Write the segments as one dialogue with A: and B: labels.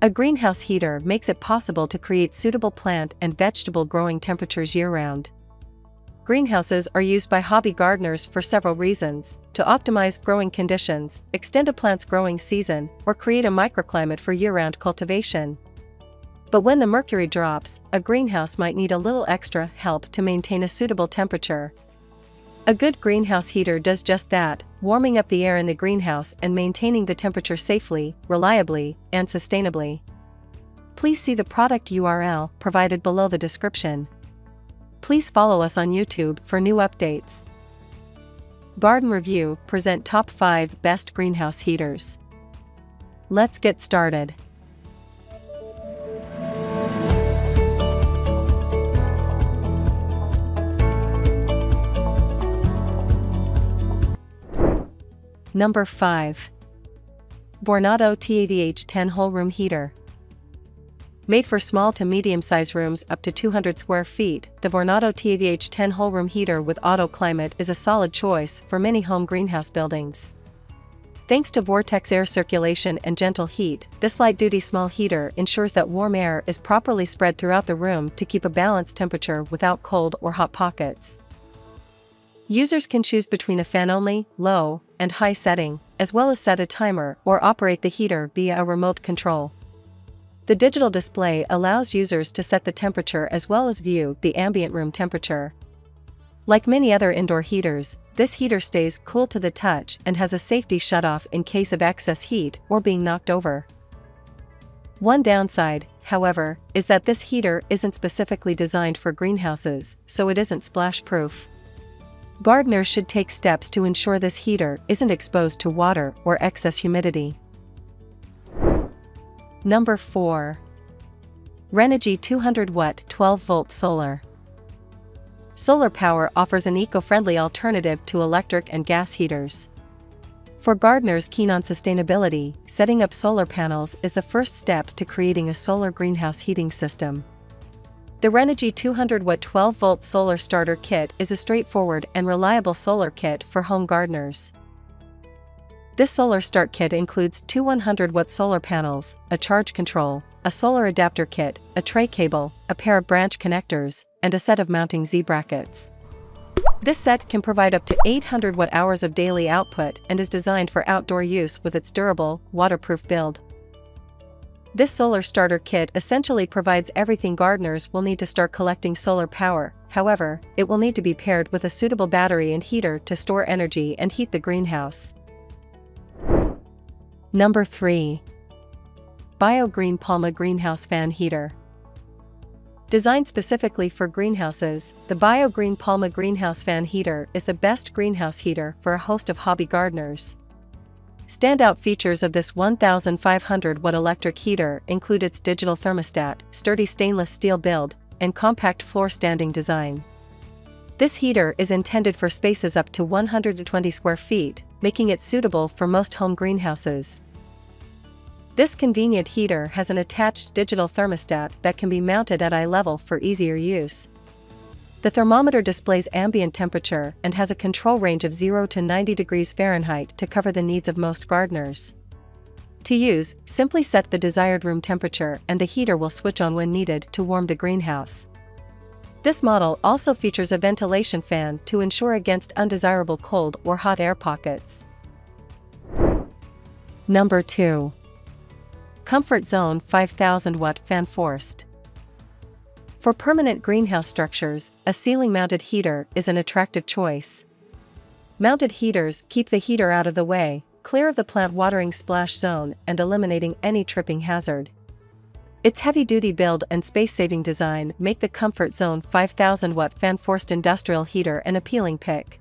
A: A greenhouse heater makes it possible to create suitable plant and vegetable growing temperatures year-round. Greenhouses are used by hobby gardeners for several reasons: to optimize growing conditions, extend a plant's growing season, or create a microclimate for year-round cultivation. But when the mercury drops, a greenhouse might need a little extra help to maintain a suitable temperature. A good greenhouse heater does just that, warming up the air in the greenhouse and maintaining the temperature safely, reliably, and sustainably. Please see the product URL provided below the description. Please follow us on YouTube for new updates. Garden Review present top 5 best greenhouse heaters. Let's get started. Number 5. Vornado TAVH 10 Whole Room Heater. Made for small to medium-size rooms up to 200 square feet, the Vornado TAVH 10 Whole Room Heater with Auto Climate is a solid choice for many home greenhouse buildings. Thanks to vortex air circulation and gentle heat, this light-duty small heater ensures that warm air is properly spread throughout the room to keep a balanced temperature without cold or hot pockets. Users can choose between a fan-only, low, and high setting, as well as set a timer or operate the heater via a remote control. The digital display allows users to set the temperature as well as view the ambient room temperature. Like many other indoor heaters, this heater stays cool to the touch and has a safety shutoff in case of excess heat or being knocked over. One downside, however, is that this heater isn't specifically designed for greenhouses, so it isn't splash-proof. Gardeners should take steps to ensure this heater isn't exposed to water or excess humidity. Number 4. Renogy 200-watt 12-volt solar. Solar power offers an eco-friendly alternative to electric and gas heaters. For gardeners keen on sustainability, setting up solar panels is the first step to creating a solar greenhouse heating system. The Renogy 200-watt 12-volt solar starter kit is a straightforward and reliable solar kit for home gardeners. This solar start kit includes two 100-watt solar panels, a charge control, a solar adapter kit, a tray cable, a pair of branch connectors, and a set of mounting Z-brackets. This set can provide up to 800 watt-hours of daily output and is designed for outdoor use with its durable, waterproof build. This solar starter kit essentially provides everything gardeners will need to start collecting solar power. However, it will need to be paired with a suitable battery and heater to store energy and heat the greenhouse. Number 3. BioGreen Palma Greenhouse Fan Heater. Designed specifically for greenhouses, the BioGreen Palma Greenhouse Fan Heater is the best greenhouse heater for a host of hobby gardeners. Standout features of this 1,500-watt electric heater include its digital thermostat, sturdy stainless steel build, and compact floor-standing design. This heater is intended for spaces up to 120 square feet, making it suitable for most home greenhouses. This convenient heater has an attached digital thermostat that can be mounted at eye level for easier use. The thermometer displays ambient temperature and has a control range of 0 to 90 degrees Fahrenheit to cover the needs of most gardeners. To use, simply set the desired room temperature and the heater will switch on when needed to warm the greenhouse. This model also features a ventilation fan to ensure against undesirable cold or hot air pockets. Number 2. Comfort Zone 5000-watt Fan Forced. For permanent greenhouse structures, a ceiling-mounted heater is an attractive choice. Mounted heaters keep the heater out of the way, clear of the plant watering splash zone and eliminating any tripping hazard. Its heavy-duty build and space-saving design make the Comfort Zone 5000-watt fan-forced industrial heater an appealing pick.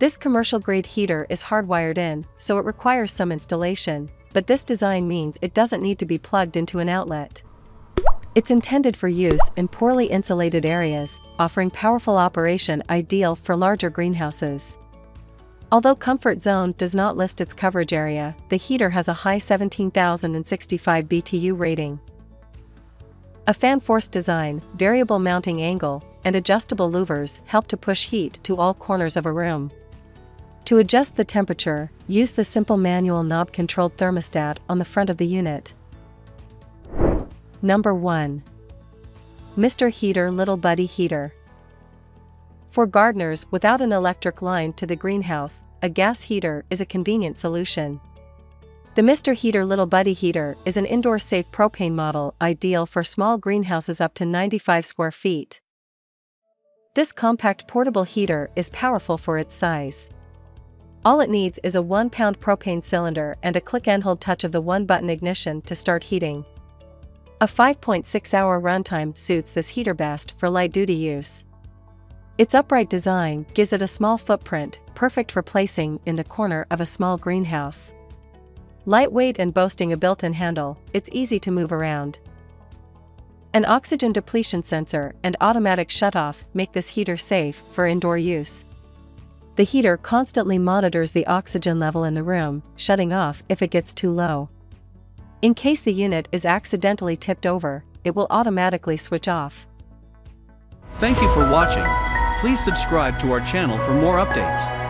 A: This commercial-grade heater is hardwired in, so it requires some installation, but this design means it doesn't need to be plugged into an outlet. It's intended for use in poorly insulated areas, offering powerful operation ideal for larger greenhouses. Although Comfort Zone does not list its coverage area, the heater has a high 17,065 BTU rating. A fan-forced design, variable mounting angle, and adjustable louvers help to push heat to all corners of a room. To adjust the temperature, use the simple manual knob-controlled thermostat on the front of the unit. Number 1. Mr. Heater Little Buddy Heater. For gardeners without an electric line to the greenhouse, a gas heater is a convenient solution. The Mr. Heater Little Buddy Heater is an indoor-safe propane model ideal for small greenhouses up to 95 square feet. This compact portable heater is powerful for its size. All it needs is a 1-pound propane cylinder and a click-and-hold touch of the 1-button ignition to start heating. A 5.6-hour runtime suits this heater best for light-duty use. Its upright design gives it a small footprint, perfect for placing in the corner of a small greenhouse. Lightweight and boasting a built-in handle, it's easy to move around. An oxygen depletion sensor and automatic shutoff make this heater safe for indoor use. The heater constantly monitors the oxygen level in the room, shutting off if it gets too low. In case the unit is accidentally tipped over, it will automatically switch off.
B: Thank you for watching. Please subscribe to our channel for more updates.